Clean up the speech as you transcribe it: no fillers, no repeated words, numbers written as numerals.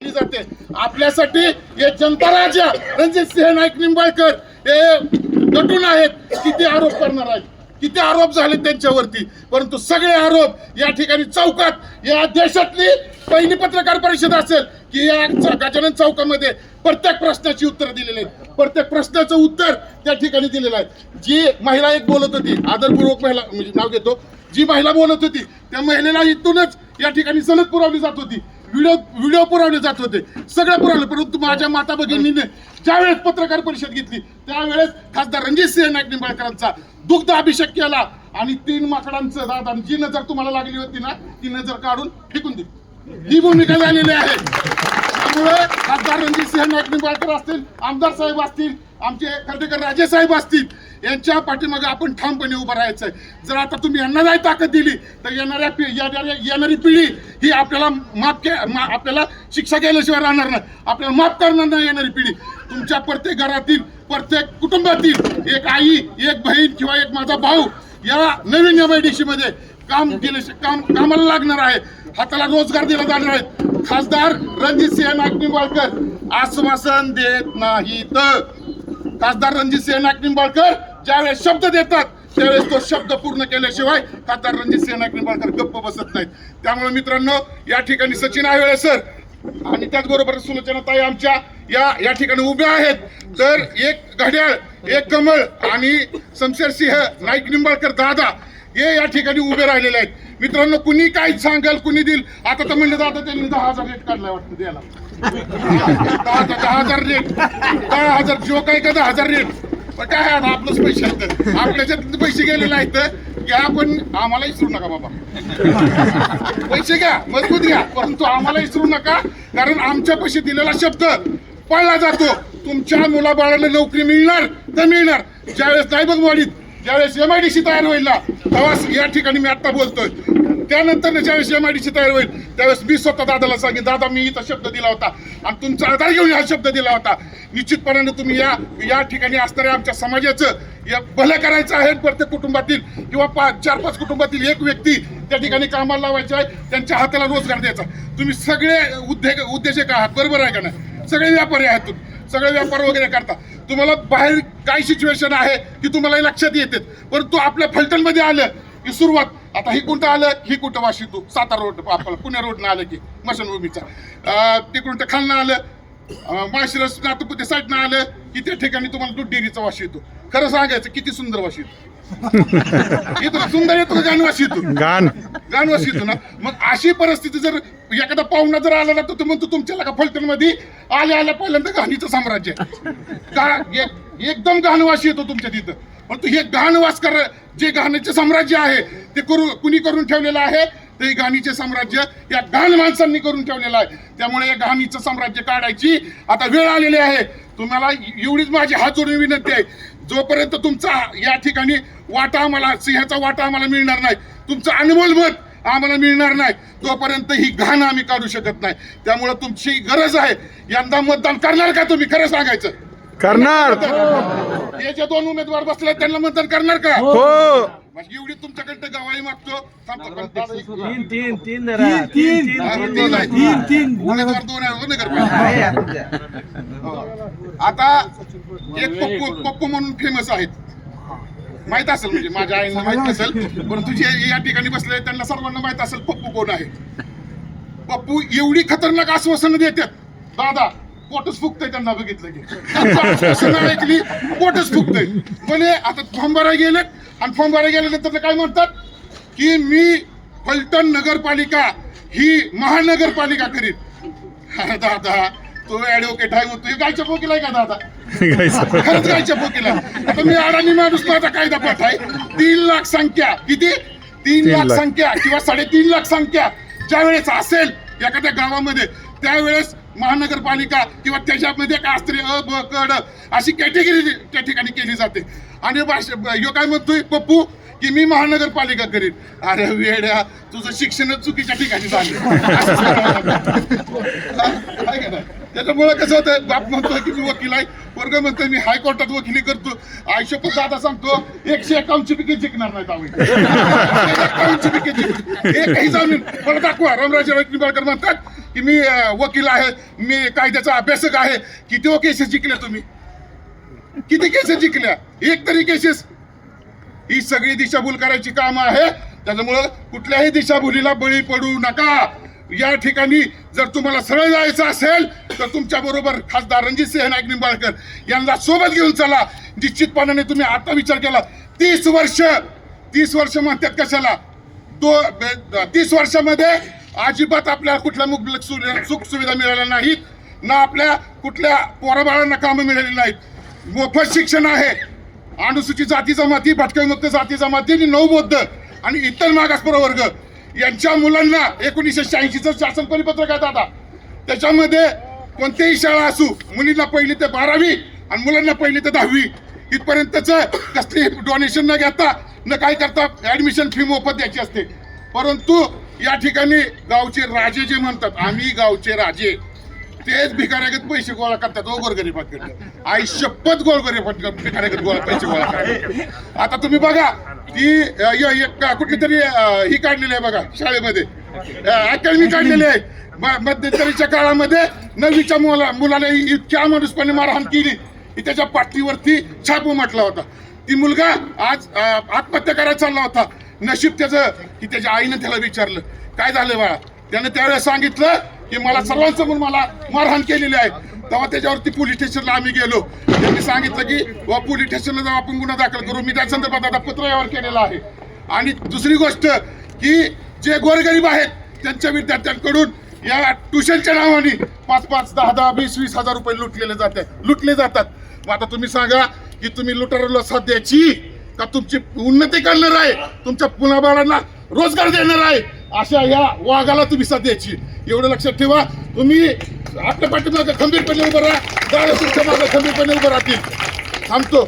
केली जाते. आपल्यासाठी हे जनता राजा रणजित सिंह नाईक निंबाळकर हे गटून आहेत. किती आरोप करणार आहेत, किती आरोप झाले त्यांच्यावरती, परंतु सगळे आरोप या ठिकाणी चौकात, या देशातली पहिली पत्रकार परिषद असेल की या गजानन चौकामध्ये प्रत्येक प्रश्नाची उत्तर दिलेली आहेत. प्रत्येक प्रश्नाचं उत्तर त्या ठिकाणी दिलेलं आहे. जी महिला एक बोलत होती, आदरपूर्वक महिला म्हणजे नाव घेतो, जी महिला बोलत होती त्या महिलेला इथूनच या ठिकाणी सनद पुरवली जात होती, व्हिडिओ पुरवले जात होते, सगळं पुरवलं. परंतु माझ्या माता भगिनीने ज्यावेळेस पत्रकार परिषद घेतली त्यावेळेस खासदार रणजित सिंह नाईक निंबाळकरांचा दुग्ध अभिषेक केला आणि 3 माकडांचं दादा जी नजर तुम्हाला लागली होती ना ती नजर काढून फेकून दिली. ही भूमिका झालेली आहे. त्यामुळे खासदार रणजित सिंह नाईक निंबाळकर असतील, आमदार साहेब असतील, आमचे खर्डेकर राजे साहेब असतील, यांच्या पाठीमागे आपण ठामपणे उभं राहायचं आहे. जर आता तुम्ही यांना नाही ताकद दिली तर येणारी पिढी ही आपल्याला शिक्षा केल्याशिवाय राहणार नाही, आपल्याला माफ करणार नाही. येणारी पिढी तुमच्या प्रत्येक घरातील, प्रत्येक कुटुंबातील एक आई, एक बहीण किंवा एक माझा भाऊ या नवीन MIDC मध्ये कामाला लागणार आहे, हाताला रोजगार दिला जाणार आहे. खासदार रणजित सिंह नाईक निंबाळकर आश्वासन देत नाहीत. खासदार रणजित सिंह नाईक निंबाळकर ज्यावेळेस शब्द देतात त्यावेळेस तो शब्द पूर्ण केल्याशिवाय खासदार रणजित सिंह नाईक निंबाळकर गप्प बसत नाहीत. त्यामुळे मित्रांनो, या ठिकाणी सचिन आयवळे सर आणि त्याचबरोबर सुलोचनाताई आमच्या या ठिकाणी उभ्या आहेत. तर एक घड्याळ, एक कमळ आणि शमशेरसिंह नाईक निंबाळकर दादा हे या ठिकाणी उभे राहिलेले आहेत. मित्रांनो, कुणी काय सांगाल, कुणी देईल. आता तर म्हणलं दादा त्यांनी 10,000 रेट काढलाय वाटतं द्यायला. 10,000 रेट, 10,000 जो काय का 10,000 रेट. पण काय आता आपलंच पैसे आहेत, आपल्याच्यात पैसे गेलेले आहेत. घ्या पण आम्हाला विसरू नका बाबा. पैसे घ्या, मजबूत घ्या, परंतु आम्हाला विसरू नका. कारण आमच्या पैसे दिलेला शब्द पाळला जातो. तुमच्या मुलाबाळाला नोकरी मिळणार तर मिळणार. ज्यावेळेस दायबगवाडीत ज्यावेळेस MIDC तयार होईल ना तेव्हा या ठिकाणी मी आता बोलतोय. त्यानंतर ज्यावेळेस MIDC तयार होईल त्यावेळेस मी स्वतः दादाला सांगेन, दादा मी इथं शब्द दिला होता आणि तुमचा आधार घेऊन हा शब्द दिला होता. निश्चितपणाने तुम्ही या ठिकाणी असणाऱ्या आमच्या समाजाचं भलं करायचं आहे. प्रत्येक कुटुंबातील किंवा 4-5 कुटुंबातील एक व्यक्ती त्या ठिकाणी कामाला लावायचा आहे, त्यांच्या हाताला रोजगार द्यायचा. तुम्ही सगळे उद्योजक आहात, बरोबर आहे का नाही? सगळे व्यापारी आहात, तुम्ही सगळे व्यापार वगैरे करता. तुम्हाला बाहेर काय सिच्युएशन आहे की तुम्हाला लक्षात येते, परंतु आपल्या फलटणमध्ये आलं की सुरुवात, आता ही कुठं आलं, ही कुठं वाशितो, सातारा रोड आपल्याला पुणे रोडनं आलं की मशनभूमीचा, तिकडून तर खालनं आलं, माळशिरस नातपुते साईडनं आलं की त्या ठिकाणी तुम्हाला दूध डेअरीचा वास येतो. खरं सांगायचं किती सुंदर वास येतो. येतो सुंदर येतो का गाण वास येतो? गाण वास येतो ना. मग अशी परिस्थिती जर एखादा पाहुणा जर आला ना तर म्हणतो तुमच्या का फलटणमध्ये आल्या पहिल्यांदा घाणीचं साम्राज्य एकदम घाणवास येतो तुमच्या तिथं. परंतु हे घाणवास जे घाणीचे साम्राज्य आहे ते कुणी करून ठेवलेलं आहे, ते घाणीचे साम्राज्य या घाण माणसांनी करून ठेवलेलं आहे. त्यामुळे या घाणीचं साम्राज्य काढायची आता वेळ आलेली आहे. तुम्हाला एवढीच माझी हात जोडून विनंती आहे, जोपर्यंत तुमचा या ठिकाणी वाटा आम्हाला, सिंहाचा वाटा आम्हाला मिळणार नाही, तुमचं अनमोल मत आम्हाला मिळणार नाही, तोपर्यंत ही घाण आम्ही काढू शकत नाही. त्यामुळे तुमची गरज आहे. यंदा मतदान करणार का तुम्ही? खरं सांगायचं. करणार. हे जे 2 उमेदवार बसले त्यांना मतदान करणार का? हो. एवढी तुमच्याकडे गवाही मागतो. उमेदवार 2 आहे. आता एक पप्पू म्हणून फेमस आहेत, माहित असेल, म्हणजे माझ्या आईला माहित नसेल, परंतु जे या ठिकाणी बसले त्यांना सर्वांना माहित असेल पप्पू कोण आहे. पप्पू एवढी खतरनाक आश्वासनं देतात, दादा पोटच फुकतंय त्यांना बघितलं की. आश्वासनं ऐकली पोटच फुकतंय. म्हणजे आता फॉर्म भरायला गेले आणि फॉर्म भरायला गेल्यानंतर काय म्हणतात की मी फलटण नगरपालिका ही महानगरपालिका करीन. दादा तो ऍडव्होकेट आहे, तू गायच्या पोकीला आहे का दादा? खरंच गायच्या पोकीला. आता मी अडाणी माणूस, माझा कायदा पाठ आहे. 3 लाख संख्या, किती? 3 लाख संख्या किंवा 3.5 लाख संख्या ज्यावेळेस असेल एखाद्या गावामध्ये त्यावेळेस महानगरपालिका किंवा त्याच्यामध्ये काय असते अ ब क ड अशी कॅटेगरी त्या ठिकाणी केली जाते. आणि यो काय म्हणतोय पप्पू की मी महानगरपालिका करीन. अरे वेड्या, तुझं शिक्षणच चुकीच्या ठिकाणी झालं. त्याच्यामुळे कसं होतं, बाप म्हणतोय की मी वकील आहे, वर्ग म्हणतोय मी हायकोर्टात वकिली करतो. आयुष्यपत दादा सांगतो 151 पिके जिंकणार नाहीत आम्ही. 151 पिके एकही जामीन मला दाखवा. रामराजे निंबाळकर म्हणतात की मी वकील आहे, मी कायद्याचा अभ्यासक आहे. किती केसेस जिंकल्या तुम्ही? किती केसेस जिंकल्या? एक तरी केसेस? ही सगळी दिशाभूल करायची कामं आहे. त्याच्यामुळं कुठल्याही दिशाभूलीला बळी पडू नका. या ठिकाणी जर तुम्हाला सरळ जायचं असेल तर तुमच्या बरोबर खासदार रणजितसिंह नाईक निंबाळकर यांना सोबत घेऊन चला. निश्चितपणाने तुम्ही आता विचार केला 30 वर्ष म्हणतात कशाला? 30 वर्षामध्ये अजिबात आपल्याला कुठल्या मुबलक सुख सुविधा मिळाल्या नाहीत, ना आपल्या कुठल्या पोराबाळांना कामं मिळाली नाहीत. मोफत शिक्षण आहे. अनुसूचित जाती जमाती, भटकमुक्त जाती जमाती, नवबौद्ध आणि इतर मागास प्रवर्ग यांच्या मुलांना 1986चं शासन परिपत्रक आहे दादा. त्याच्यामध्ये कोणतीही शाळा असू, मुलींना 1ली ते 12वी आणि मुलांना 1ली ते 10वी इथपर्यंतचं कसली डोनेशन न घेता न काय करता ऍडमिशन फी मोफत द्यायची असते. परंतु या ठिकाणी गावचे राजे जे म्हणतात, आम्ही गावचे राजे, तेच भिकाऱ्यागत पैसे गोळा करतात. गोरगरीबाकडे आई शपथ गोरगरीबाकडे भिकाऱ्यागत पैसे गोळा करतात. आता तुम्ही बघा ती कुठली तरी ही काढलेली आहे बघा, शाळेमध्ये अकॅडमी काढलेली आहे. मध्यंतरीच्या काळामध्ये 9वीच्या मुलाला इतक्या माणूसपणे मारहाण केली की त्याच्या पाठीवरती छाप उमटला होता. ती मुलगा आज आत्महत्या करायला चालला होता. नशीब त्याचं की त्याच्या आईनं त्याला विचारलं काय झालं बाळा. त्यानं त्यावेळेस सांगितलं की मला सर्वांसमोर मला मारहाण केलेली आहे. तेव्हा त्याच्यावरती पोलीस स्टेशनला आम्ही गेलो. त्यांनी सांगितलं की पोलीस स्टेशनला जाऊन आपण गुन्हा दाखल करू. मी त्या संदर्भात आता पत्र व्यवहार केलेला आहे. आणि दुसरी गोष्ट की जे गोरगरीब आहेत त्यांच्या विद्यार्थ्यांकडून या ट्युशनच्या नावाने 5-5, 10-10, 20-20 हजार रुपये लुटले जातात. मग आता तुम्ही सांगा की तुम्ही लुटाराला साथ द्यायची का तुमची उन्नती करणार आहे, तुमच्या मुलाबाळांना रोजगार देणार आहे, अशा या वाघाला तुम्ही साथ द्यायची. एवढं लक्षात ठेवा. तुम्ही आपल्या पाठीमागे खंबीरपणे उभं राहा, गाड्या तुमच्या मागे खंबीरपणे उभं राहतील. थांबतो.